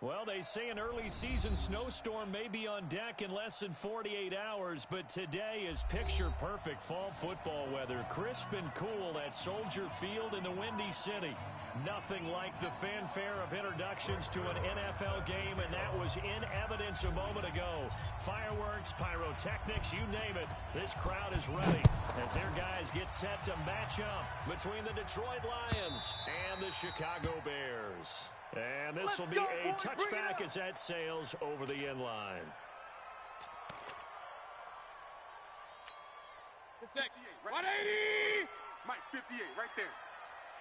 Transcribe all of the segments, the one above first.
Well, they say an early season snowstorm may be on deck in less than 48 hours, but today is picture-perfect fall football weather. Crisp and cool at Soldier Field in the Windy City. Nothing like the fanfare of introductions to an NFL game, and that was in evidence a moment ago. Fireworks, pyrotechnics, you name it. This crowd is ready as their guys get set to match up between the Detroit Lions and the Chicago Bears. And this will be a touchback as that sails over the end line. It's 180! Mike, 58, right there.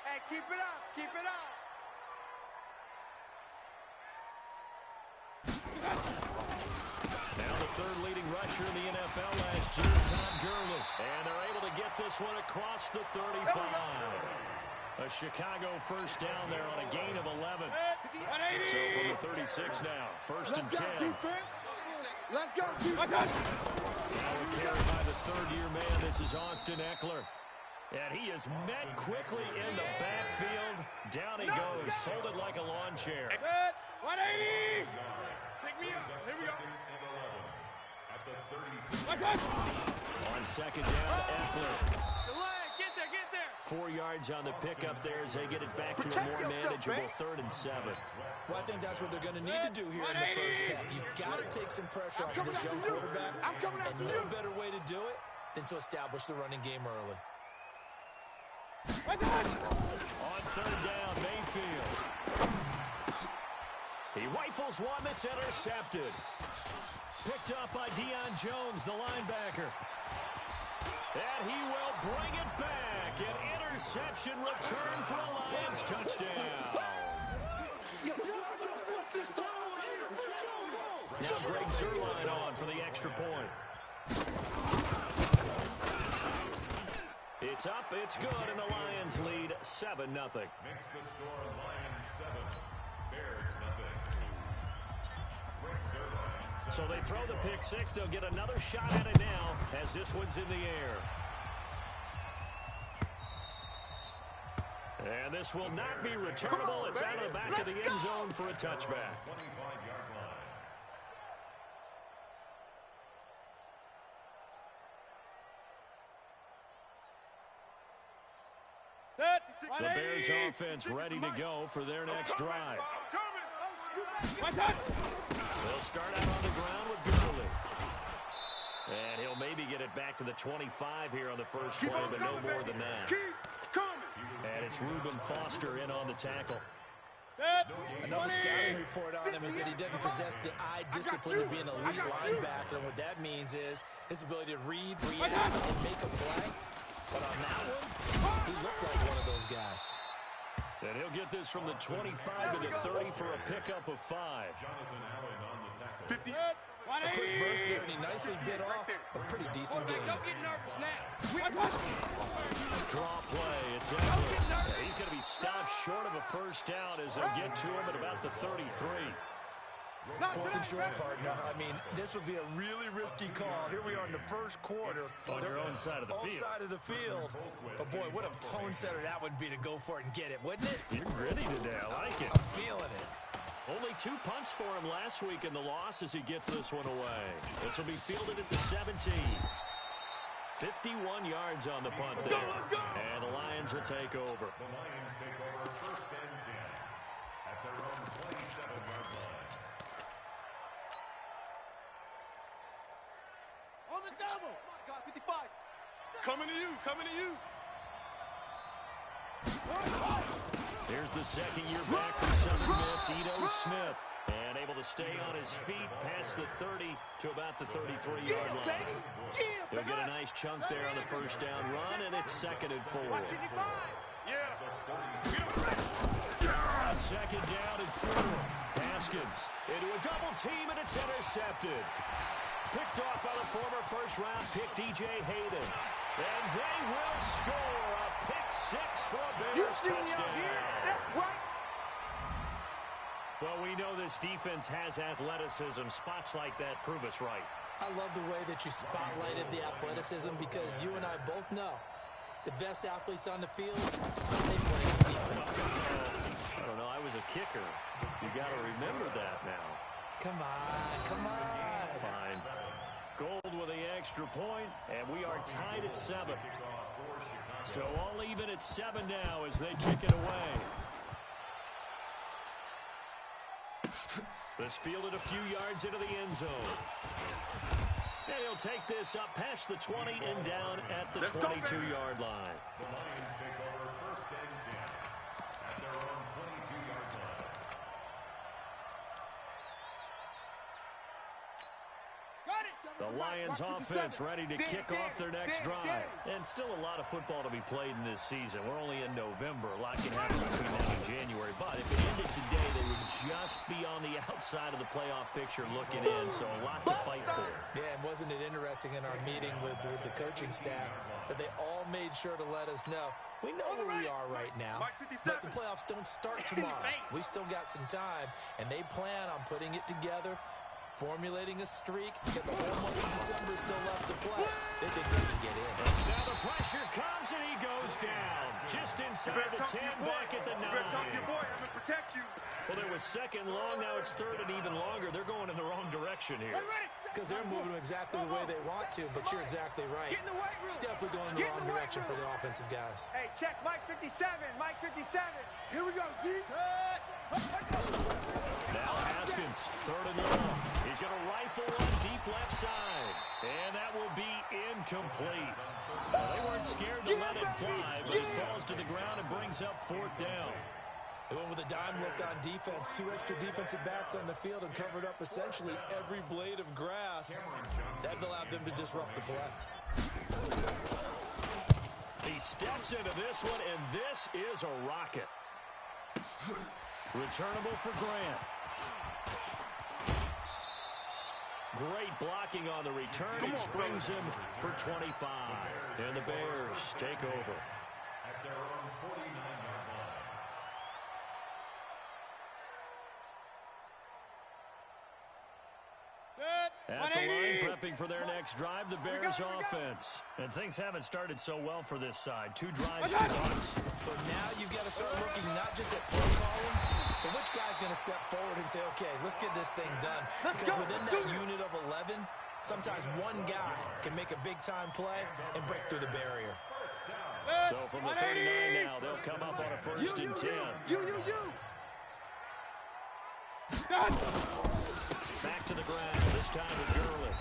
Hey, keep it up, keep it up. Now the third leading rusher in the NFL last year, Todd Gurley. And they're able to get this one across the 35. A Chicago first down there on a gain of 11. So from the 36 now, first and 10. Let's go, defense. Let's go, defense. Now carried by the third-year man. This is Austin Eckler. And he is met quickly in the backfield. Down he goes, folded like a lawn chair. 180! Pick me up. Here we go. On second down, Eckler. 4 yards on the pickup there as they get it back to a more manageable 3rd and 7. Well, I think that's what they're going to need to do here in the first half. You've got to take some pressure off this young quarterback. And no better way to do it than to establish the running game early. On third down, Mayfield. He rifles one that's intercepted. Picked up by Deion Jones, the linebacker. And he will bring it back. An interception return for a Lions touchdown. Now Greg Zuerlein on for the extra point. It's up, it's good, and the Lions lead 7-0. Makes the score Lions 7, Bears 0. So they throw the pick six. They'll get another shot at it now as this one's in the air. And this will not be returnable. It's out of the back of the end zone for a touchback. 25-yard line. The Bears offense ready to go for their next drive. They'll start out on the ground with Gurley. And he'll maybe get it back to the 25 here on the first play, but no more than that. And it's Reuben Foster in on the tackle. Another scouting report on him is that he doesn't possess the eye discipline to be an elite linebacker. And what that means is his ability to read, react, and make a play. But on that one, he looked like one of those guys. And he'll get this from the 25 to the 30 for a pickup of 5. Jonathan Allen on the tackle. 50. A quick burst there, and he nicely bit off a pretty decent game. Don't get nervous now. Draw play. It's Eckler. He's going to be stopped short of a first down as they'll get to him at about the 33. 4th and short, partner. I mean, this would be a really risky call. Here we are in the first quarter. On your own side of the field. Side of the field. But, boy, what a tone setter that would be to go for it and get it, wouldn't it? You're gritty today. I like it. I'm feeling it. Only 2 punts for him last week in the loss as he gets this one away. This will be fielded at the 17. 51 yards on the punt there. And the Lions will take over. The Lions take over 1st and 10 at their own 27-yard line. On the double. God, 55. Coming to you, coming to you. Here's the second year back from Southern Miss, Ito Smith. And able to stay on his feet past the 30 to about the 33-yard line. He'll get a nice chunk there on the first down run, and it's 2nd and 4. On second down and 4. Haskins into a double team, and it's intercepted. Picked off by the former first-round pick, DJ Hayden. And they will score a pick six for a Bears touchdown. That's right. Well, we know this defense has athleticism. Spots like that prove us right. I love the way that you spotlighted the athleticism because you and I both know the best athletes on the field, they play defense. I don't know. I was a kicker. You got to remember that now. Come on, come on. Fine. Gold with the extra point, and we are tied at 7. So all even at 7 now as they kick it away. This fielded a few yards into the end zone. And he'll take this up past the 20 and down at the 22-yard line. The Lions take over first and 10 at their own 22-yard line. The Lions offense ready to kick off their next drive. And still a lot of football to be played in this season. We're only in November. A lot can happen between now and January. But if it ended today, they would just be on the outside of the playoff picture looking in. So a lot to fight for. Yeah, and wasn't it interesting in our meeting with the coaching staff that they all made sure to let us know, we know where we are right now, but the playoffs don't start tomorrow. We still got some time, and they plan on putting it together, formulating a streak. Get the whole month of December still left to play. They think they can get in. Now the pressure comes, and he goes down. Just inside the 10, back at the 9. Well, there was second long. Now it's third and even longer. They're going in the wrong direction here. Because they're moving exactly the way they want to, but you're exactly right. Definitely going in the wrong direction for the offensive guys. Hey, check Mike 57. Mike 57. Here we go, D. Now Haskins, third and long. He's going to rifle one deep left side. And that will be incomplete. Well, they weren't scared to let it fly, but it falls to the ground and brings up fourth down. They went with a dime look on defense. 2 extra defensive backs on the field and covered up essentially every blade of grass. That allowed them to disrupt the play. He steps into this one, and this is a rocket. Returnable for Grant. Great blocking on the return. It springs him for 25. And the Bears take over. At their own 49-yard line. At the line, prepping for their next drive, the Bears offense. And things haven't started so well for this side. 2 drives, 2 punts. So now you've got to start looking not just at play calling, but which guy's going to step forward and say, okay, let's get this thing done. Because within that unit of 11, sometimes one guy can make a big-time play and break through the barrier. So from the 39 now, they'll come up on a first and 10. Back to the ground, this time with Gurley.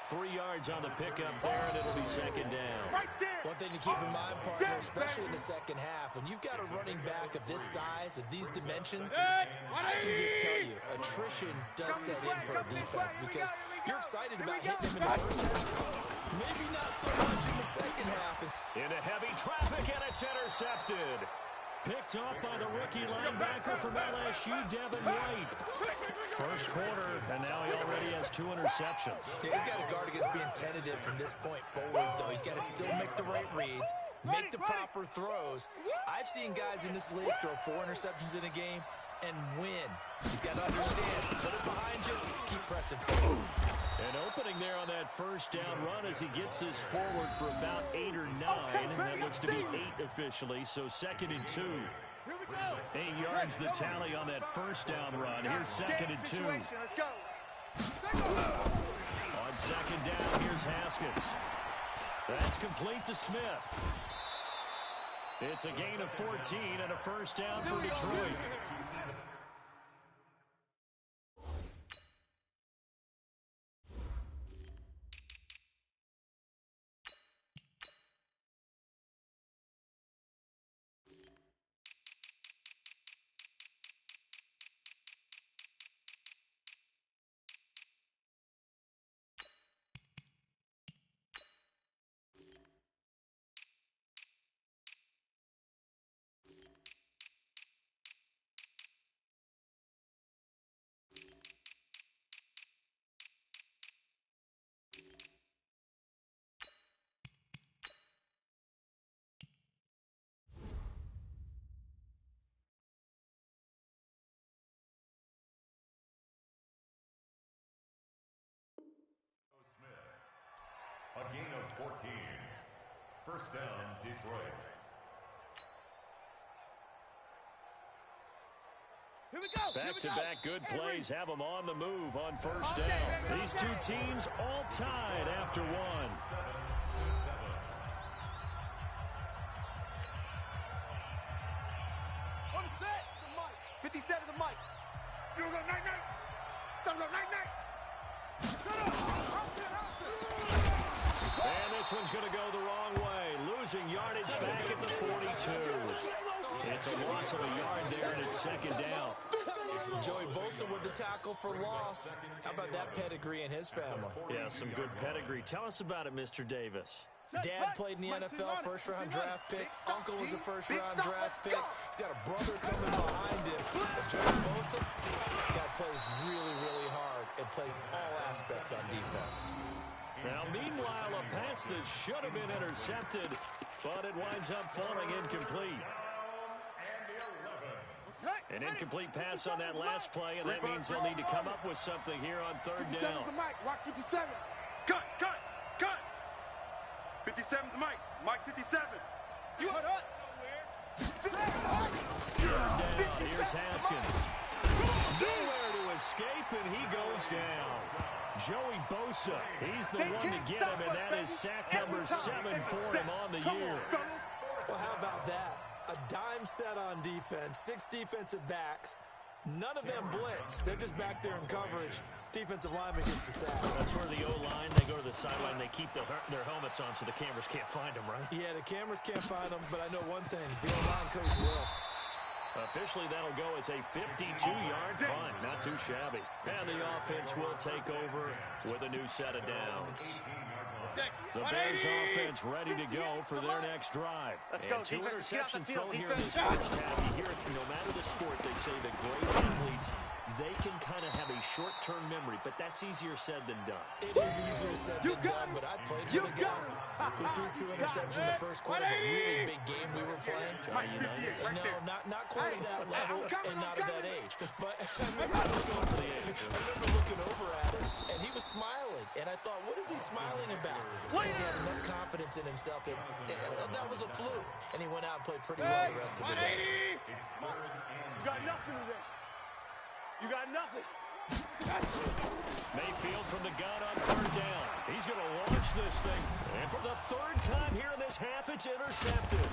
3 yards on the pickup there, and it'll be second down. One thing to keep in mind, partner, especially in the second half, when you've got a running back of this size, of these dimensions, I can just tell you, attrition does set in for a defense because you're excited about hitting him in the first half. Maybe not so much in the second half. Into heavy traffic, and it's intercepted. Picked off by the rookie linebacker from LSU, Devin White. First quarter, and now he already has 2 interceptions. Yeah, he's got to guard against being tentative from this point forward, though. He's got to still make the right reads, make the proper throws. I've seen guys in this league throw 4 interceptions in a game and win. He's got to understand, put it behind you, keep pressing forward. An opening there on that first down run as he gets this forward for about 8 or 9. And that looks to be 8 officially, so second and 2. 8 yards the tally on that first down run. Here's second and 2. Let's go. On second down, here's Haskins. That's complete to Smith. It's a gain of 14 and a first down for Detroit. A gain of 14. First down, Detroit. Here we go. Back-to-back good plays have them on the move on first down. These two teams all tied after one. On set. 57 to Mike. You go night-night. Son go night-night. And this one's going to go the wrong way. Losing yardage back at the 42. It's a loss of a yard there, and it's second down. Joey Bosa with the tackle for loss. How about that pedigree in his family? Yeah, some good pedigree. Tell us about it, Mr. Davis. Dad played in the NFL, first-round draft pick. Uncle was a first-round draft pick. He's got a brother coming behind him. But Joey Bosa, guy plays really, really hard and plays all aspects on defense. Now, meanwhile, a pass that should have been intercepted, but it winds up falling incomplete. An incomplete pass on that last play, and that means they'll need to come up with something here on third down. 57 to Mike. Watch 57. Cut. 57 to Mike. Mike 57. You heard up. Third down. Here's Haskins. Nowhere to escape, and he goes down. Joey Bosa, he's the one to get him, and that is sack number 7 for him on the year. Well, how about that? A dime set on defense, 6 defensive backs. None of them blitz. They're just back there in coverage. Defensive lineman gets the sack. That's where the O-line, they go to the sideline, they keep their helmets on so the cameras can't find them, right? Yeah, the cameras can't find them, but I know one thing. The O-line coach will. Officially, that'll go as a 52-yard punt. Not too shabby. And the offense will take over with a new set of downs. The Bears offense ready to go for their next drive. Let's and go, 2 defense. interceptions Get out thrown the field, here in this first half. You hear it, no matter the sport, they say the great athletes, they can kind of have a short-term memory, but that's easier said than done. It is easier said than done, but I played with a guy who threw 2 interceptions in the first quarter of a really big game we were playing. No, not quite at that level and not at that age. But I remember looking over at him, and he was smiling. And I thought, what is he smiling about? Because he had enough confidence in himself that that was a fluke. And he went out and played pretty well the rest of the day. You got nothing today. You got nothing. Mayfield from the gun on third down. He's going to launch this thing. And for the 3rd time here in this half, it's intercepted.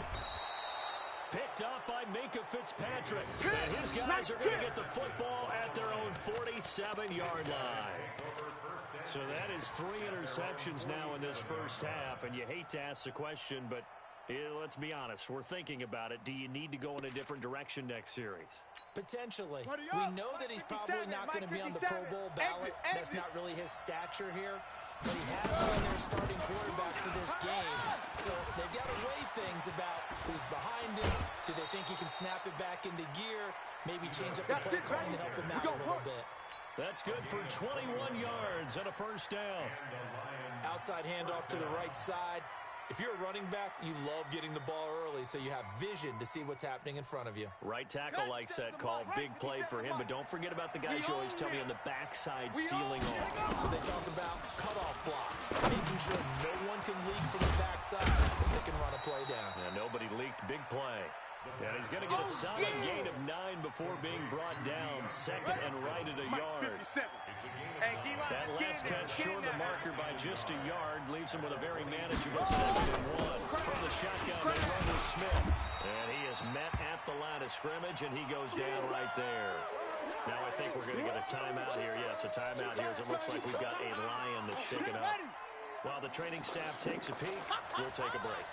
Picked up by Minka Fitzpatrick. And his guys are going to get the football at their own 47-yard line. So that is 3 interceptions now in this first half. And you hate to ask the question, but let's be honest. We're thinking about it. Do you need to go in a different direction next series? Potentially. We know that he's probably not going to be on the Pro Bowl ballot. That's not really his stature here. But he has been their starting quarterback for this game. So they've got to weigh things about who's behind him. Do they think he can snap it back into gear? Maybe change up the play calling to help him out a little bit. That's good for 21 yards and a first down. Outside handoff to the right side. If you're a running back, you love getting the ball early so you have vision to see what's happening in front of you. Right tackle likes that call. Big play for him, but don't forget about the guys you always tell me on the backside sealing off. They talk about cutoff blocks, making sure no one can leak from the backside. They can run a play down. Yeah, nobody leaked. Big play. And he's going to get a solid gain of 9 before being brought down. 2nd and right at a yard. That last catch short of the marker by just a yard leaves him with a very manageable 2nd and 1. From the shotgun, they run with Smith. And he is met at the line of scrimmage, and he goes down right there. Now I think we're going to get a timeout here. Yes, a timeout here as it looks like we've got a Lion that's shaken up. While the training staff takes a peek, we'll take a break.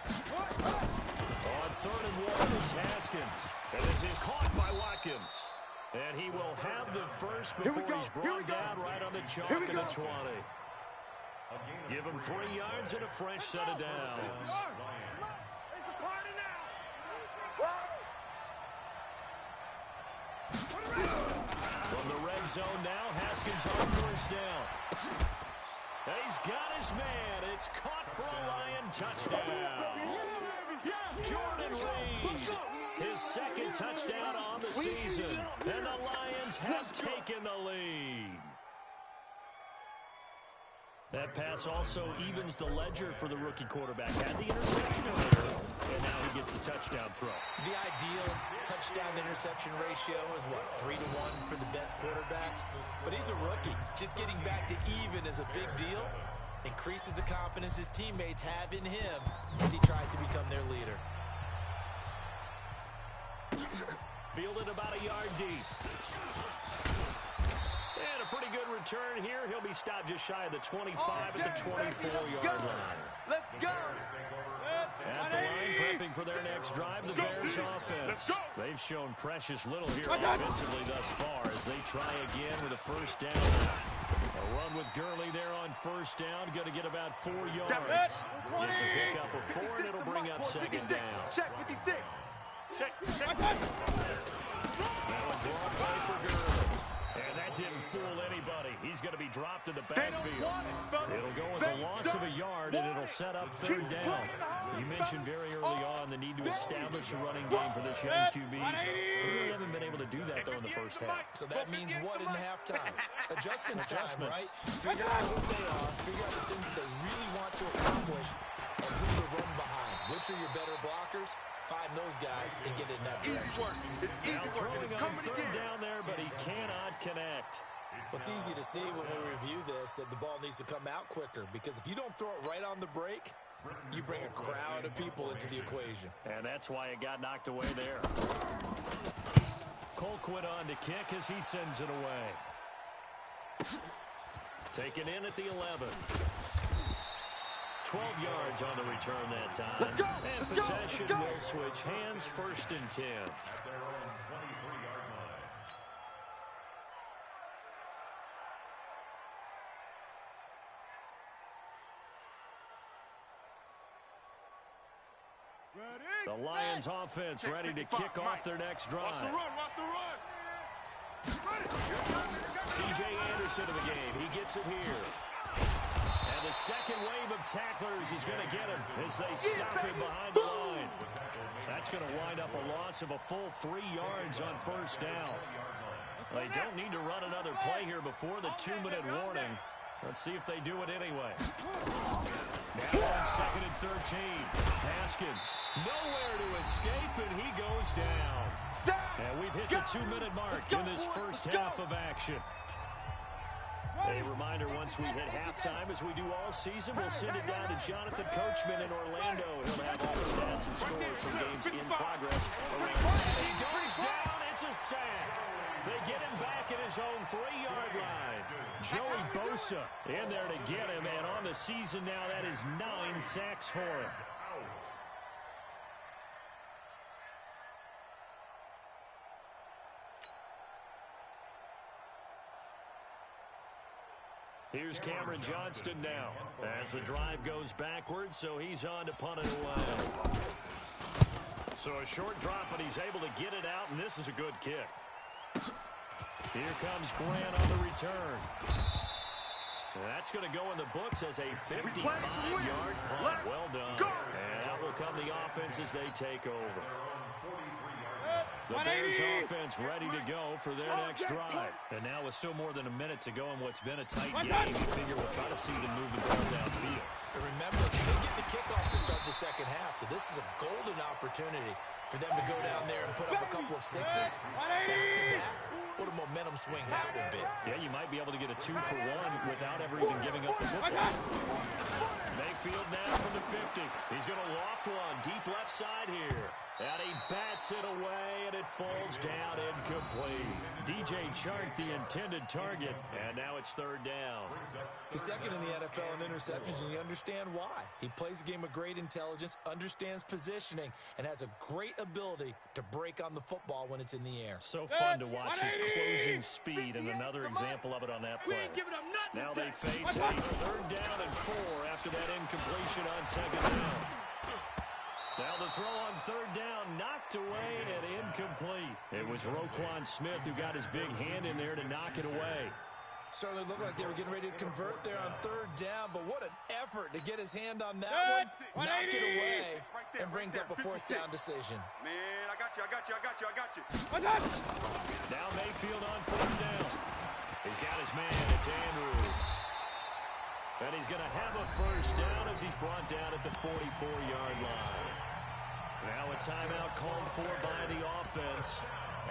On 3rd and 1, it's Haskins. And this is caught by Watkins. And he will have the first before he's brought down right on the chalk of the 20. Give him 3 yards and a fresh set of downs. From the red zone now, Haskins on first down. And he's got his man. It's caught for a Lion touchdown. Jordan Reed, his 2nd touchdown on the season. And the Lions have taken the lead. That pass also evens the ledger for the rookie quarterback. Had the interception earlier, and now he gets the touchdown. touchdown throw. The ideal touchdown-interception ratio is, what, 3-1 for the best quarterbacks? But he's a rookie. Just getting back to even is a big deal. Increases the confidence his teammates have in him as he tries to become their leader. Fielded about a yard deep. And a pretty good return here. He'll be stopped just shy of the 25 at the 24-yard line. Let's go. At the line, prepping for their next drive, the Bears offense. They've shown precious little here offensively thus far as they try again with a first down. A run with Gurley there on first down. Going to get about 4 yards. Gets a pickup of 4, and it'll bring up second down. Check 56. Check. Now a draw play for Gurley. And that didn't fool anybody. He's going to be dropped in the backfield. It'll go as a loss of a yard, and it'll set up third down. You mentioned very early on the need to establish a running game for this young QB. They really haven't been able to do that, though, in the first half. So that means what in halftime? Adjustments time, right? Figure out who they are, figure out the things that they really want to accomplish, and who to run behind. Which are your better blockers? Find those guys and get in that direction. Easy work. It's Now easy work. throwing It's on coming third again. down there, but he cannot connect. Well, it's easy to see when we review this that the ball needs to come out quicker, because if you don't throw it right on the break, you bring a crowd of people into the equation. And that's why it got knocked away there. Colquitt on to kick as he sends it away. Taken in at the 11. 12 yards on the return that time. And possession will switch hands, first and 10. At their own 23-yard line. Ready? The Lions offense ready to kick off their next drive. Watch the run. Watch the run. C.J. Anderson of the game. He gets it here. And the second wave of tacklers is going to get him as they stop him behind the line. That's going to wind up a loss of a full 3 yards on first down. They don't need to run another play here before the 2-minute warning. Let's see if they do it anyway. Now on second and 13. Haskins nowhere to escape, and he goes down. And we've hit the 2-minute mark in this first half of action. A reminder, once we hit halftime, as we do all season, we'll send it down to Jonathan Coachman in Orlando. He'll have all the stats and scores from games in progress. He goes down. It's a sack. They get him back at his own 3-yard line. Joey Bosa in there to get him, and on the season now, that is 9 sacks for him. Here's Cameron Johnston now as the drive goes backwards, so he's on to punt it away. So a short drop, but he's able to get it out, and this is a good kick. Here comes Grant on the return. That's going to go in the books as a 55-yard punt. Well done. And out will come the offense as they take over. The Bears offense ready to go for their next drive. And now with still more than a minute to go in what's been a tight game, you figure we'll try to see them move the ball downfield. And remember, they get the kickoff to start the second half, so this is a golden opportunity for them to go down there and put up a couple of sixes back-to-back. What a momentum swing that would be. Yeah, you might be able to get a 2-for-1 without ever even giving up the football. Mayfield now from the 50. He's going to loft one deep left side here. And he bats it away, and it falls down incomplete. DJ Chark, the intended target, and now it's third down. He's second in the NFL in interceptions, and you understand why. He plays a game of great intelligence, understands positioning, and has a great ability to break on the football when it's in the air. So fun to watch his closing speed, and another example of it on that play. Now they face a third down and 4 after that incompletion on second down. Now the throw on third down, knocked away and incomplete. It was Roquan Smith who got his big hand in there to knock it away. Certainly looked like they were getting ready to convert there on third down, but what an effort to get his hand on that one, knock it away, and brings up a fourth down decision. Man, I got you. Now Mayfield on fourth down. He's got his man, it's Andrews. And he's going to have a first down as he's brought down at the 44-yard line. Now timeout called for by the offense,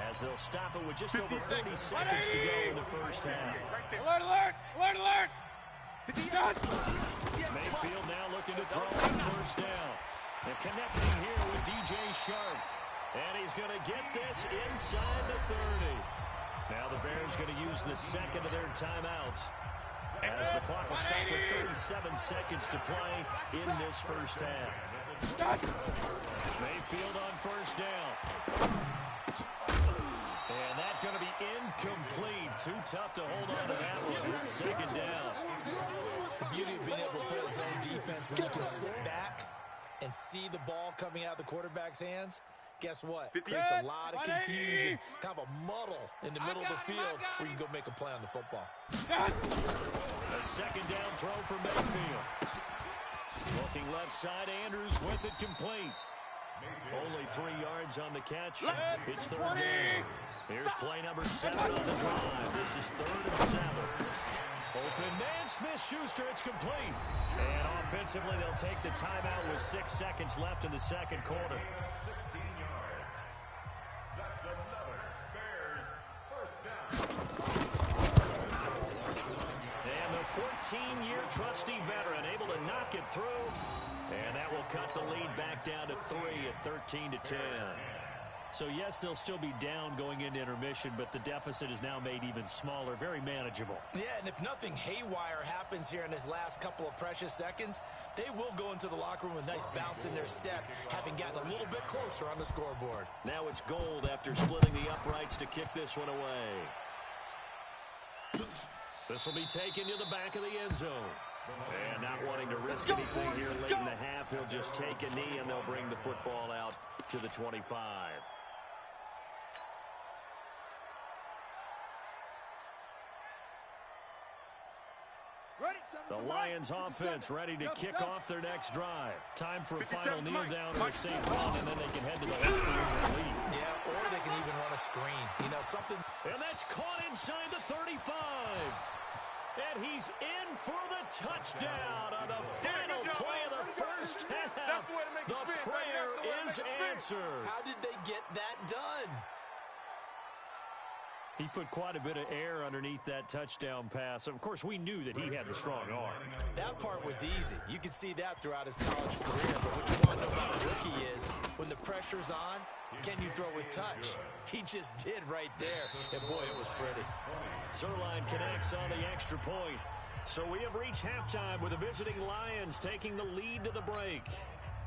as they'll stop it with just over 30 seconds to go in the first half. Alert, alert! Alert, alert! Mayfield now looking to throw on first down. And connecting here with DJ Sharp. And he's going to get this inside the 30. Now the Bears going to use the second of their timeouts, as the clock will stop with 37 seconds to play in this first half. Mayfield on first down. And that's going to be incomplete. Too tough to hold on to that one. It's second down. The beauty of being able to play his own defense when you can sit back and see the ball coming out of the quarterback's hands. Guess what? Creates a lot of confusion, kind of a muddle in the middle of the field where you can go make a play on the football. A second down throw for Mayfield. Looking left side, Andrews with it complete. Only 3 yards on the catch. It's third down. Here's play number 7 on the drive. This is 3rd and 7. Open man, Smith-Schuster, it's complete. And offensively, they'll take the timeout with 6 seconds left in the second quarter. 16 yards. That's another Bears first down. And the 14-year trusty veteran able to knock it through. And that will cut the lead back down to 3 at 13-10. So, yes, they'll still be down going into intermission, but the deficit is now made even smaller, very manageable. Yeah, and if nothing haywire happens here in this last couple of precious seconds, they will go into the locker room with a nice bounce in their step, having gotten a little bit closer on the scoreboard. Now it's gold after splitting the uprights to kick this one away. This will be taken to the back of the end zone. And not wanting to risk anything here late in the half, he'll just take a knee and they'll bring the football out to the 25. The Lions offense ready to kick off their next drive. Time for a final kneel down or a safe run, and then they can head to the locker room and lead. Yeah, or they can even run a screen. You know, something. And that's caught inside the 35. And he's in for the touchdown on the final play of the first half. The prayer is answered. How did they get that done? He put quite a bit of air underneath that touchdown pass. Of course, we knew that he had the strong arm. That part was easy. You could see that throughout his college career. But what you want to know about a rookie is, when the pressure's on, can you throw with touch? He just did right there. And boy, it was pretty. Zerline connects on the extra point. So we have reached halftime with the visiting Lions taking the lead to the break.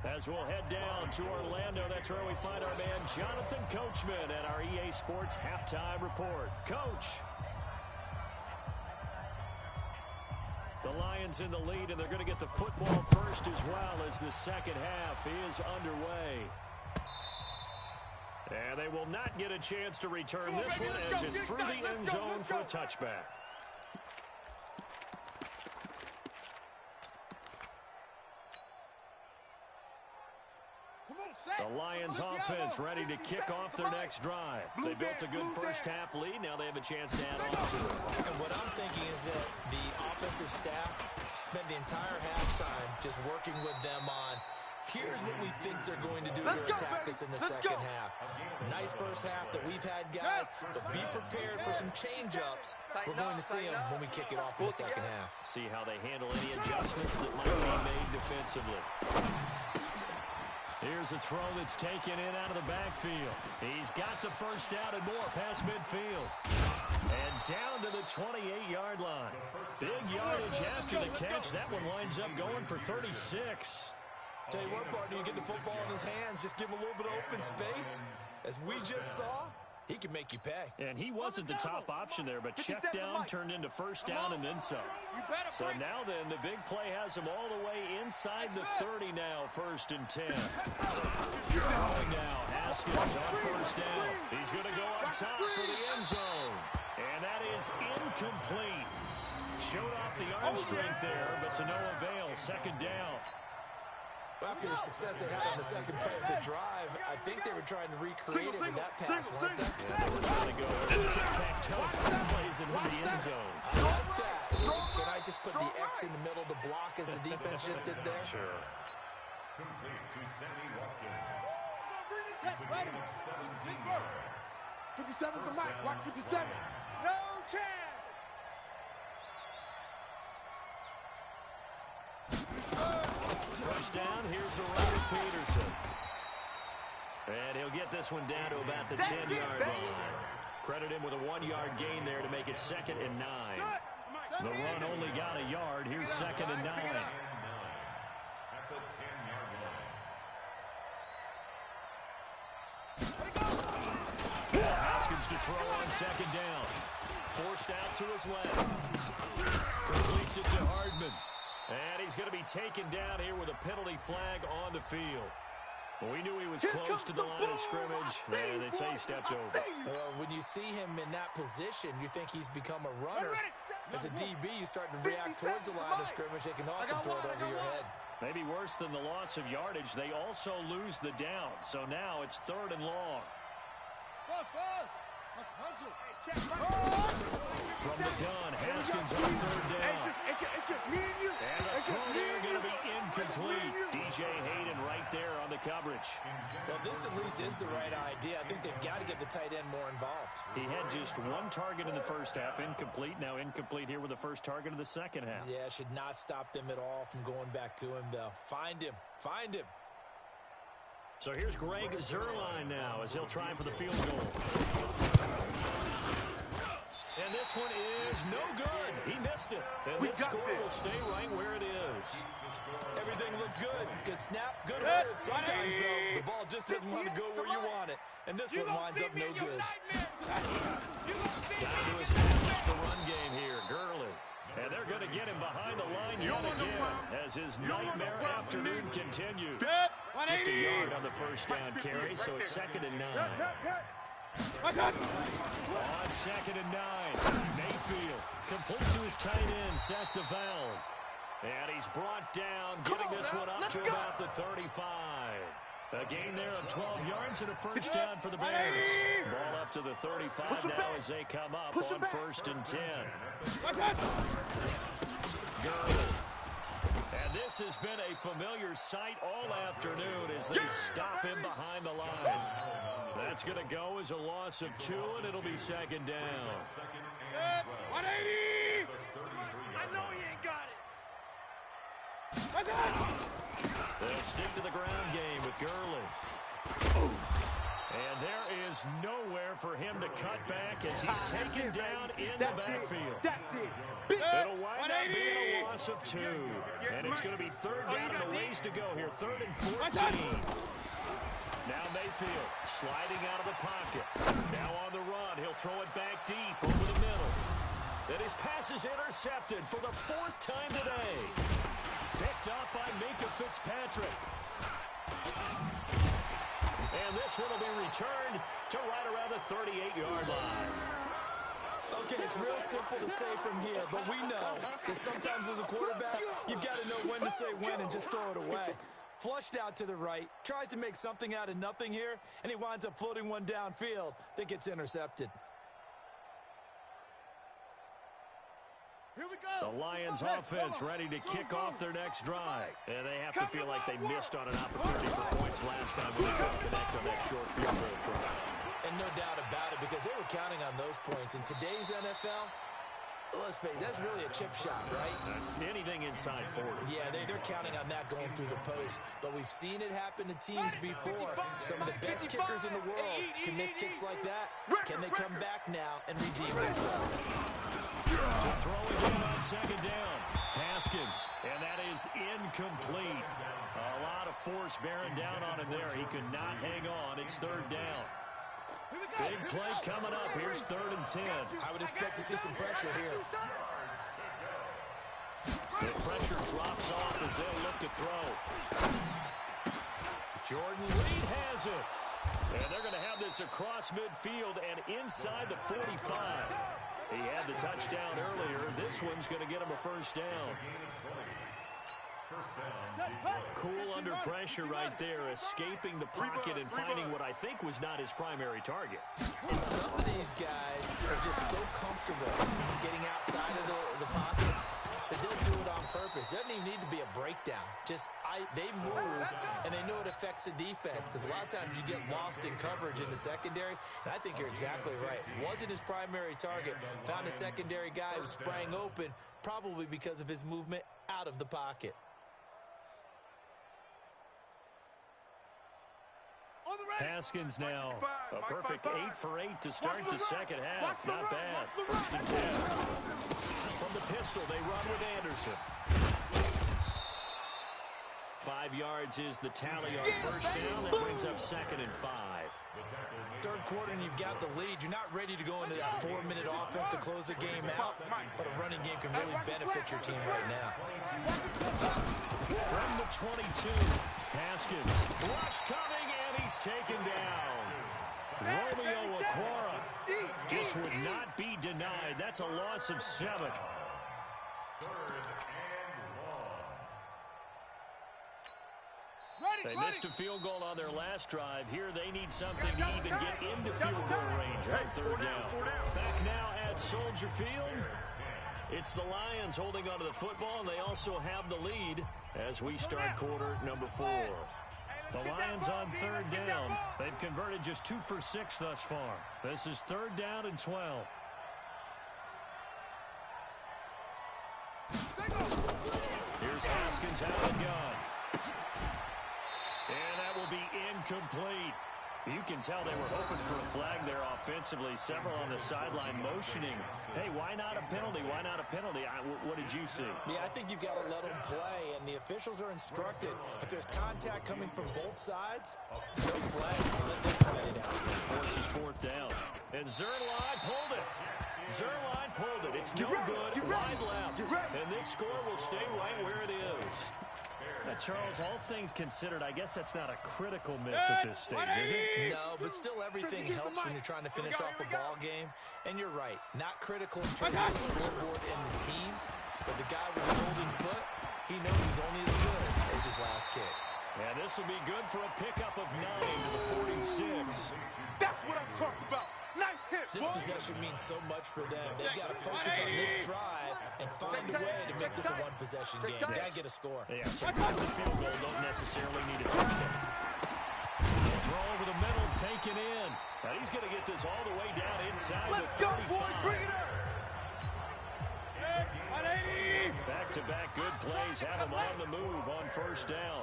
As we'll head down to Orlando, that's where we find our man Jonathan Coachman at our EA Sports Halftime Report. Coach. The Lions in the lead, and they're going to get the football first as well as the second half is underway. And they will not get a chance to return this one as it's through the end zone for a touchback. The Lions offense ready to kick off their next drive. They built a good first half lead. Now they have a chance to add on to it. And what I'm thinking is that the offensive staff spent the entire halftime just working with them on, here's what we think they're going to do to attack us in the second half. Nice first half that we've had, guys, but be prepared for some change-ups. We're going to see them when we kick it off in the second half. See how they handle any adjustments that might be made defensively. Here's a throw that's taken in out of the backfield. He's got the first down and more past midfield. And down to the 28-yard line. Big yardage after the catch. That one winds up going for 36. Tell you what, partner, you get the football in his hands, just give him a little bit of open space. As we just saw, he can make you pay. And he wasn't the top option there, but check down turned into first down and then some. So now then, the big play has him all the way inside the 30 now, 1st and 10. Throwing now, Haskins on first down. He's going to go up top for the end zone. And that is incomplete. Showed off the arm strength there, but to no avail. Second down. After the success they had on the second play of the drive, I think they were trying to recreate it with that pass, weren't they? Yeah, they were trying to go tic-tac-toe plays in the end zone. I like that. Can I just put the X in the middle to block as the defense just did there? Sure. Complete to Sammy Watkins. Ready. Pittsburgh. 57's the mic. Watch 57. No chance. First down, here's a Ryan Peterson. And he'll get this one down to about the 10-yard line. Credit him with a 1-yard gain there to make it 2nd and 9. The run only got a yard. Here's 2nd and 9. At the 10-yard line. Haskins to throw on 2nd down. Forced out to his left. Completes it to Hardman. And he's going to be taken down here with a penalty flag on the field. Well, we knew he was close to the line of scrimmage, and they say he stepped over. When you see him in that position, you think he's become a runner. As a DB, you start to react towards the line of scrimmage. They can often throw it over your head. Maybe worse than the loss of yardage, they also lose the down. So now it's 3rd and long. From the gun, Haskins on 3rd down. It's just me and you. And the throw there going to be incomplete. DJ Hayden right there on the coverage. Well, this at least is the right idea. I think they've got to get the tight end more involved. He had just 1 target in the first half, incomplete. Now incomplete here with the first target of the second half. Yeah, should not stop them at all from going back to him, though. Find him. Find him. So here's Greg Zuerlein now as he'll try for the field goal. And this one is no good. He missed it. And this score will stay right where it is. Everything looked good. Good snap, good hold. Sometimes, though, the ball just doesn't want to go where you want it. And this one winds up no good. Time to establish the run game here. Gurley. And they're going to get him behind the line yet again as his nightmare afternoon continues. Just a yard on the first down carry, so it's 2nd and 9. On 2nd and 9, Mayfield complete to his tight end, Seth the Valve. And he's brought down, getting this one up to about the 35. A gain there of 12 yards and a first down for the Bears. Ball up to the 35 now as they come up on 1st and 10. Gurley. And this has been a familiar sight all afternoon as they stop him behind the line. That's going to go as a loss of 2, and it'll be 2nd down. 180! I know he ain't got it. They'll stick to the ground game with Gurley. And there is nowhere for him to cut back as he's taken down in the backfield. It'll wind up being a loss of 2. And it's going to be 3rd down and a ways to go here. 3rd and 14. Now Mayfield sliding out of the pocket. Now on the run. He'll throw it back deep over the middle. And his pass is intercepted for the 4th time today. Picked up by Minka Fitzpatrick. And this one will be returned to right around the 38-yard line. Okay, it's real simple to say from here, but we know that sometimes as a quarterback, you've got to know when to say when and just throw it away. Flushed out to the right, tries to make something out of nothing here, and he winds up floating one downfield that gets intercepted. Here we go. The Lions offense ready to kick off their next drive. And they have to feel like they missed on an opportunity for points last time when they couldn't connect on that short field goal try. And no doubt about it, because they were counting on those points. In today's NFL, let's face it, that's really a chip shot, right? That's anything inside 40. Yeah, they're counting on that going through the post. But we've seen it happen to teams before. Some of the best kickers in the world can miss kicks like that. Can they come back now and redeem themselves? To throw again on 2nd down. Haskins. And that is incomplete. A lot of force bearing down on him there. He could not hang on. It's 3rd down. Big play coming up. Here's 3rd and 10. I would expect to see some pressure here. The pressure drops off as they'll look to throw. Jordan Reed has it. And they're going to have this across midfield and inside the 45. He had the touchdown earlier. This one's going to get him a first down. Cool under pressure right there, escaping the pocket and finding what I think was not his primary target. And some of these guys are just so comfortable getting outside of the pocket that they'll do it on purpose. It doesn't even need to be a breakdown. They move, and they know it affects the defense, because a lot of times you get lost in coverage in the secondary, and I think you're exactly right. Wasn't his primary target. Found a secondary guy who sprang open, probably because of his movement out of the pocket. Haskins now a perfect 8 for 8 to start the second half. Not bad. 1st and 10. From the pistol, they run with Anderson. 5 yards is the tally on 1st down. That brings up 2nd and 5. Third quarter and you've got the lead. You're not ready to go into that 4-minute offense to close the game out, but a running game can really benefit your team right now. From the 22, Haskins. Rush coming, and he's taken down. Romeo Okwara just would not be denied. That's a loss of 7. They missed a field goal on their last drive. Here they need something to even get into field goal range on 3rd down. Back now at Soldier Field. It's the Lions holding onto the football, and they also have the lead as we start quarter number 4. The Lions on 3rd down. They've converted just 2 for 6 thus far. This is 3rd down and 12. Here's Haskins out of the gun. And that will be incomplete. You can tell they were hoping for a flag there offensively. Several on the sideline motioning. Hey, why not a penalty? Why not a penalty? What did you see? Yeah, I think you've got to let them play, and the officials are instructed. If there's contact coming from both sides, no flag. Let them fight it out. Forces 4th down. And Zerline pulled it. Zerline pulled it. It's no good. Wide left. And this score will stay right where it is. Charles, all things considered, I guess that's not a critical miss at this stage, is it? No, but still everything helps when you're trying to finish off a ball game. And you're right, not critical in terms of the scoreboard and the team, but the guy with the golden foot, he knows he's only as good as his last kick. And this will be good for a pickup of 9 to the 46. That's what I'm talking about. Nice hit, This possession means so much for them. They've got to focus on this drive and find a way to make this a one-possession game. Got to get a score. Yeah, so the field goal don't necessarily need a touchdown. Throw over the middle, taken in. Now he's going to get this all the way down inside the 35. Bring it up. Back-to-back good plays have him on the move on 1st down.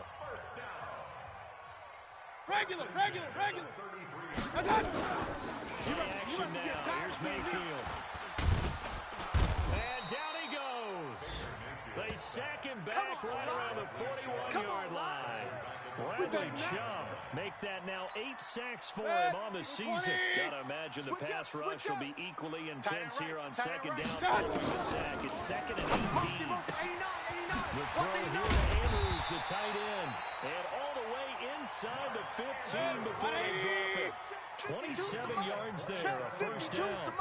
Regular. Action now. Here's Mayfield. And down he goes. They sack him back right around the 41-yard line. Bradley Chubb make that now 8 sacks for him on the season. Gotta imagine the pass rush will be equally intense here on 2nd down following the sack. It's 2nd and 18. The throw here to Andrews, the tight end. And all the way inside the 15 before they drop it. 27 yards there, a 1st down.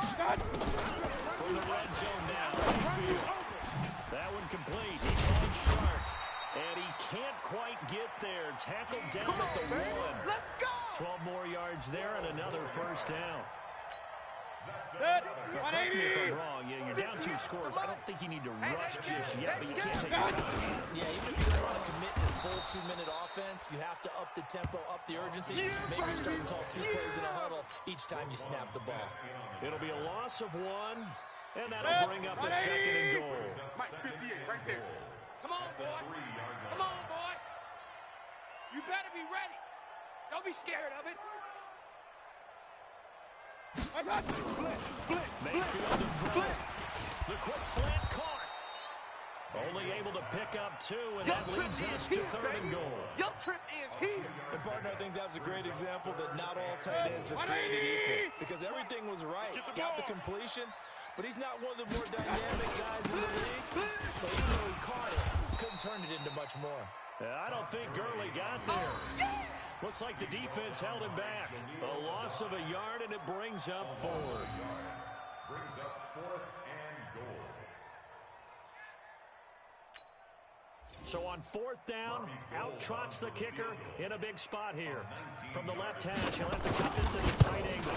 From the red zone now, Mayfield. That one complete. He finds Sharp. And he can't quite get there. Tackled down at the 1. Let's go. 12 more yards there and another 1st down. Correct me if I'm wrong. You're down 2 scores. I don't think you need to rush just yet, but you can't take your time. Yeah, even if you don't want to commit to full 2-minute offense, you have to up the tempo, up the urgency. Maybe you start to call 2 plays in a huddle each time you snap the ball. It'll be a loss of 1, and that'll bring up the 2nd and goal. Mike 58 right there. Come on, boy. You better be ready. Don't be scared of it. Mayfield to throw. The quick slant caught. Only able to pick up 2, and that leads us to 3rd and goal. Your trip is here. And, partner, I think that's a great example that not all tight ends are created equal. Because everything was right. Got the completion, but he's not one of the more dynamic guys in the league. So even though he caught it, couldn't turn it into much more. I don't think Gurley got there. Looks like the defense held him back. A loss of a yard, and it brings up 4. Brings up 4th and goal. So on 4th down, out trots the kicker in a big spot here. From the left hash, he'll have to cut this at a tight angle.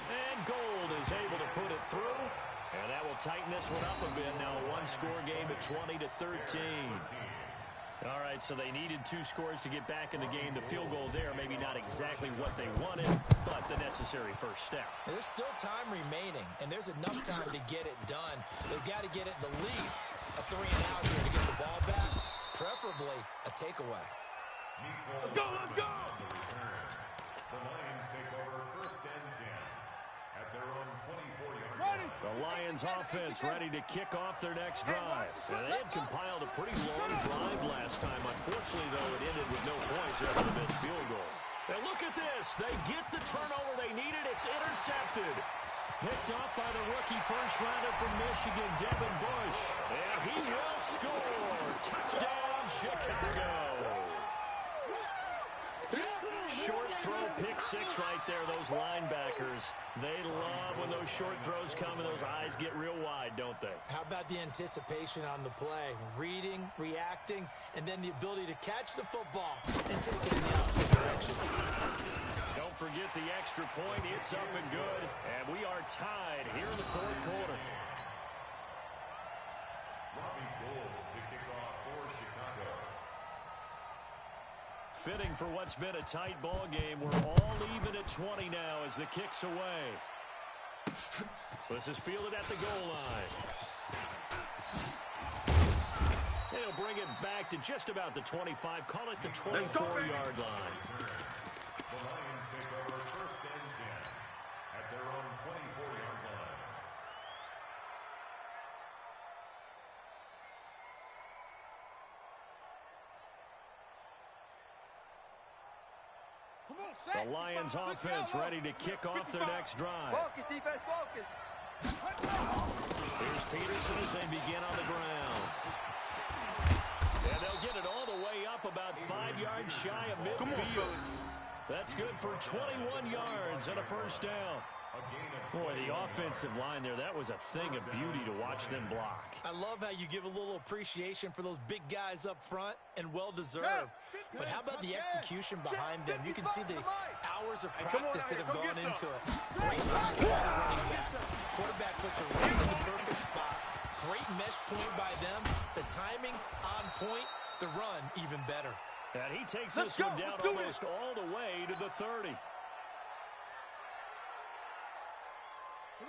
And Gold is able to put it through. And that will tighten this one up a bit. Now a one-score game at 20-13. All right, so they needed 2 scores to get back in the game. The field goal there, maybe not exactly what they wanted, but the necessary first step. There's still time remaining, and there's enough time to get it done. They've got to get it the least a 3-and-out here to get the ball back, preferably a takeaway. Let's go, let's go! The Lions take over 1st and 10 at their own 24-yard line. The Lions offense ready to kick off their next drive. And they had compiled a pretty long drive last time. Unfortunately, though, it ended with no points after the missed field goal. And look at this. They get the turnover they needed. It's intercepted. Picked off by the rookie first-rounder from Michigan, Devin Bush. And he will score. Touchdown, Chicago. Short throw, pick 6 right there. Those linebackers, they love when those short throws come and those eyes get real wide, don't they? How about the anticipation on the play? Reading, reacting, and then the ability to catch the football and take it in the opposite direction. Don't forget the extra point. It's up and good. And we are tied here in the 4th quarter. Robbie Gould to kick off for Chicago. Fitting for what's been a tight ball game. We're all even at 20 now as the kick's away. This is fielded at the goal line. They'll bring it back to just about the 25. Call it the 24-yard line. The Lions take over 1st and 10 at their own 24-yard line. The Lions offense ready to kick off their next drive. Focus, defense, focus. Here's Peterson as they begin on the ground. And they'll get it all the way up about 5 yards shy of midfield. That's good for 21 yards and a first down. Boy, the offensive line there, that was a thing of beauty to watch them block. I love how you give a little appreciation for those big guys up front, and well-deserved. But how about the execution behind them? You can see the hours of practice that have gone into it. Great pocket by the running back. Quarterback puts it right in the perfect spot. Great mesh point by them. The timing on point. The run even better. And he takes this one down almost all the way to the 30.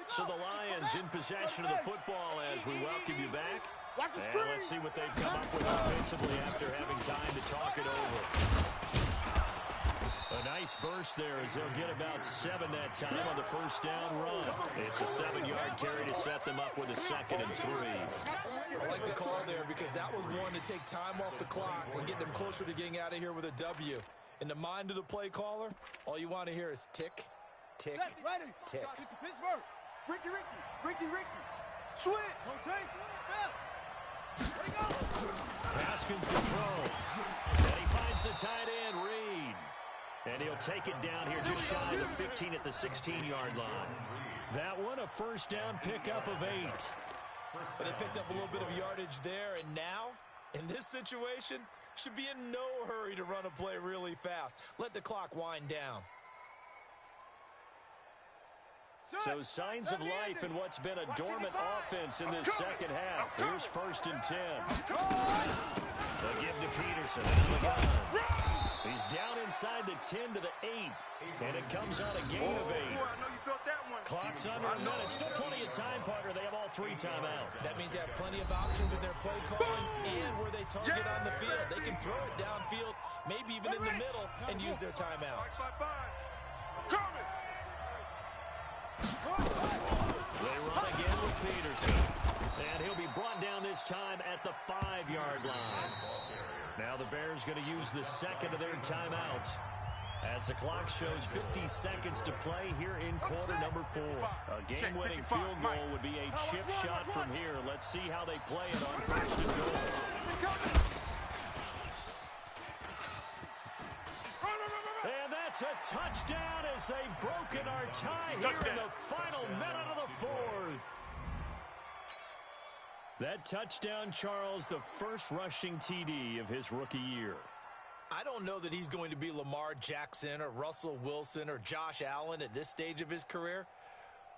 So the Lions in possession of the football as we welcome you back. And let's see what they've come up with offensively after having time to talk it over. A nice burst there as they'll get about 7 that time on the first down run. It's a 7-yard carry to set them up with a 2nd and 3. I like the call there because that was one to take time off the clock and get them closer to getting out of here with a W. In the mind of the play caller, all you want to hear is tick, tick, tick. Pittsburgh. Ricky. Switch. Rotate. Let it go. Haskins to throw. And he finds the tight end, Reed. And he'll take it down here just shy of the 15 at the 16-yard line. That one a first down pickup of 8. But they picked up a little bit of yardage there, and now, in this situation, should be in no hurry to run a play really fast. Let the clock wind down. So signs of life in what's been a dormant offense in this second half. Here's 1st and 10. They give to Peterson out of the gun. He's down inside the 10 to the 8. And it comes out a gain of 8. Clock's under a minute. Still plenty of time, partner. They have all 3 timeouts. That means they have plenty of options in their play calling and where they target on the field. They can throw it downfield, maybe even in the middle, and use their timeouts. They run again with Peterson. And he'll be brought down this time at the 5-yard line. Now the Bears going to use the 2nd of their timeouts. As the clock shows 50 seconds to play here in quarter number 4. A game-winning field goal would be a chip shot from here. Let's see how they play it on 1st and goal. And that's a touchdown as they've broken our tie here in the final minute of the 4th. That touchdown, Charles, the first rushing TD of his rookie year. I don't know that he's going to be Lamar Jackson or Russell Wilson or Josh Allen at this stage of his career,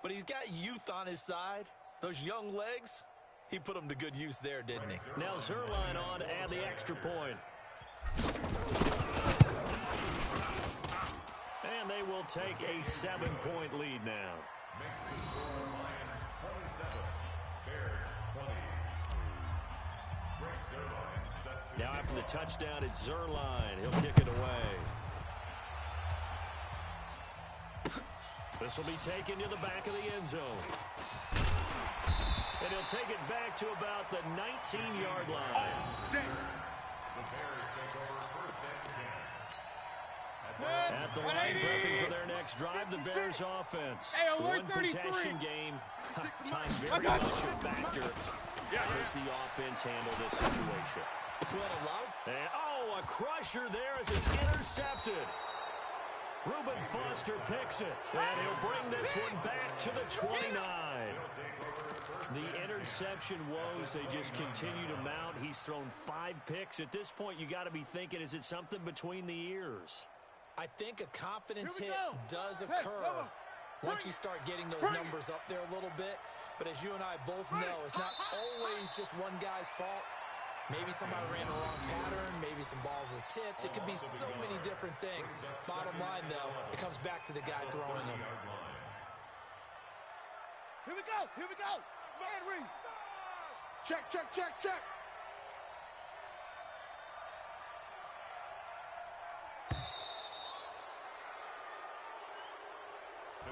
but he's got youth on his side, Those young legs, he put them to good use there, didn't he? Now Zerline on to add the extra point. And they will take a 7-point lead now. Now after the touchdown, it's Zerline. He'll kick it away. This will be taken to the back of the end zone. And he'll take it back to about the 19-yard line. At the line, prepping for their next drive, the Bears offense. One possession game. Time very much a factor. How does the offense handle this situation? And, a crusher there as it's intercepted. Reuben Foster picks it, and he'll bring this one back to the 29. The interception woes, they just continue to mount. He's thrown 5 picks. At this point, you got to be thinking, is it something between the ears? I think a confidence hit does occur once you start getting those numbers up there a little bit. But as you and I both know, it's not always just one guy's fault. Maybe somebody ran the wrong pattern. Maybe some balls were tipped. It could be so many different things. Bottom line, though, it comes back to the guy throwing them. Here we go. Here we go. Man read. Check, check, check, check.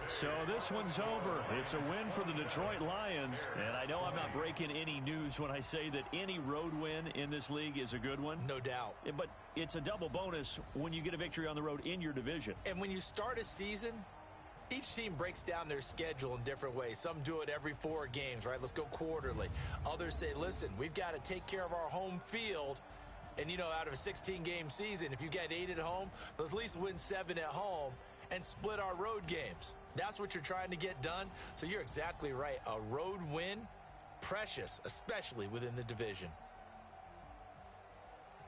So this one's over. It's a win for the Detroit Lions. And I know I'm not breaking any news when I say that any road win in this league is a good one. No doubt. But it's a double bonus when you get a victory on the road in your division. And when you start a season, each team breaks down their schedule in different ways. Some do it every 4 games, right? Let's go quarterly. Others say, listen, we've got to take care of our home field. And, you know, out of a 16-game season, if you get 8 at home, let's at least win 7 at home and split our road games. That's what you're trying to get done. So you're exactly right. A road win, precious, especially within the division.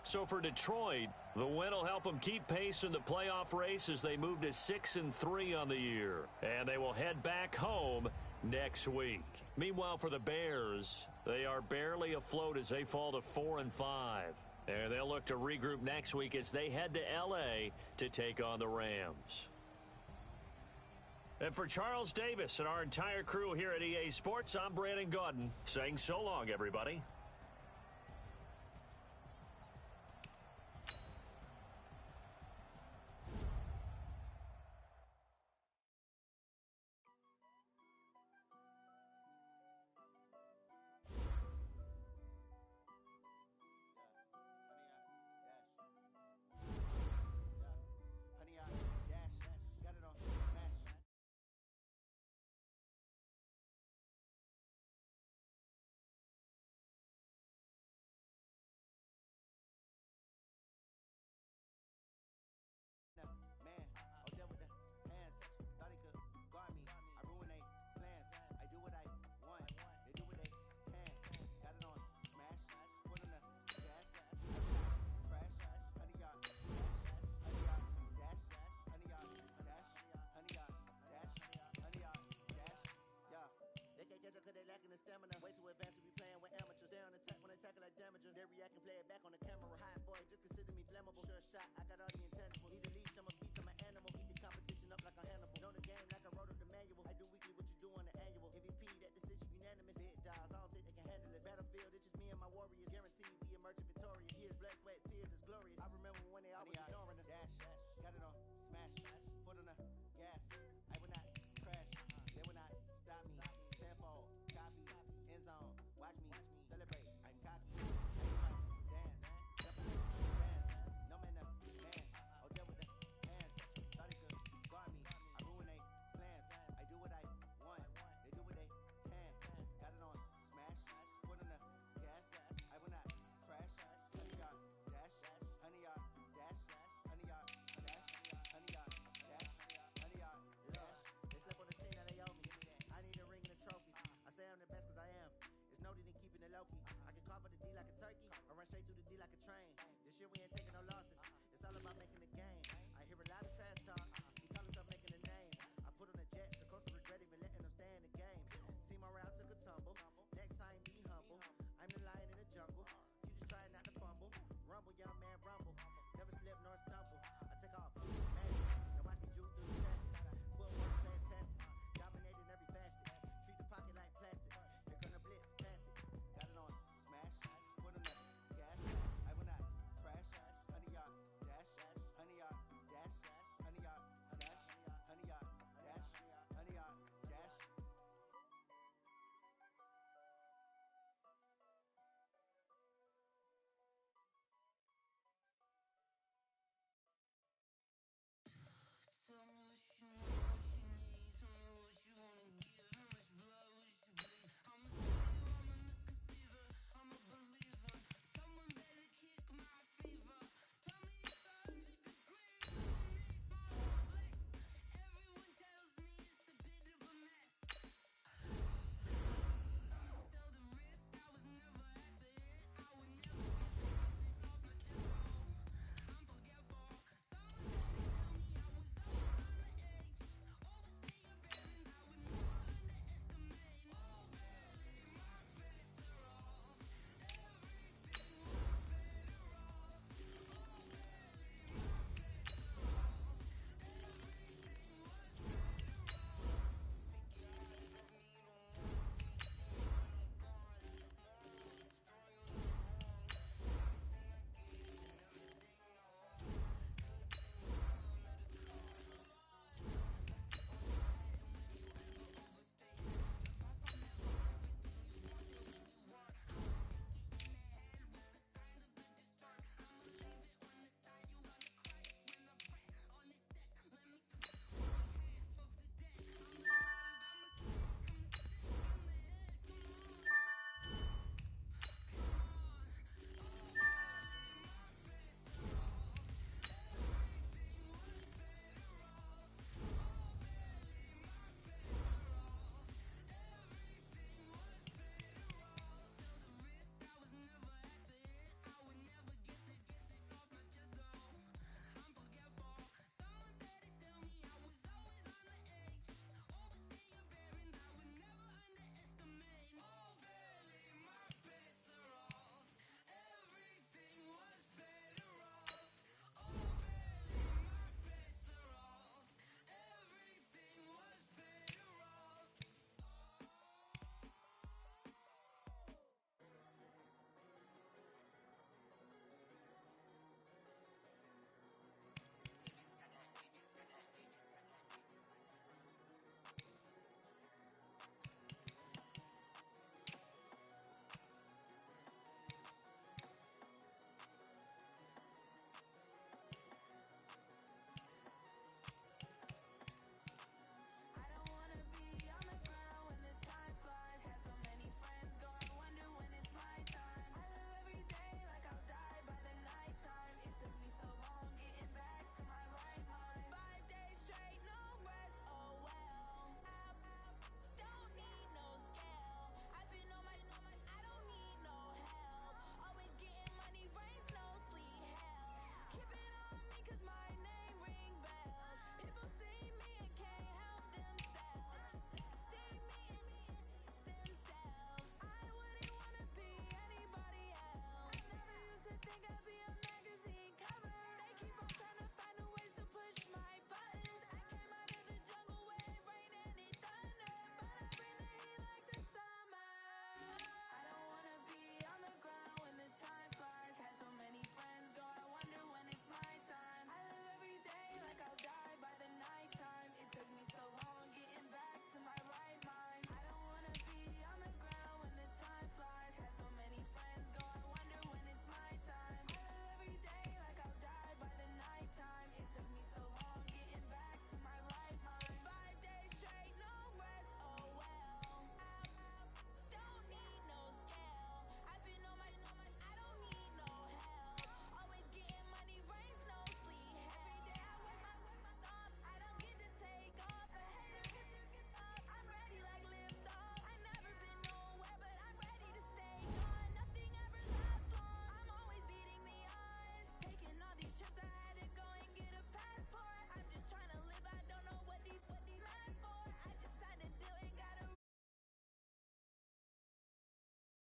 So for Detroit, the win will help them keep pace in the playoff race as they move to 6-3 on the year. And they will head back home next week. Meanwhile, for the Bears, they are barely afloat as they fall to 4-5. And they'll look to regroup next week as they head to L.A. to take on the Rams. And for Charles Davis and our entire crew here at EA Sports, I'm Brandon Gaudin saying so long, everybody.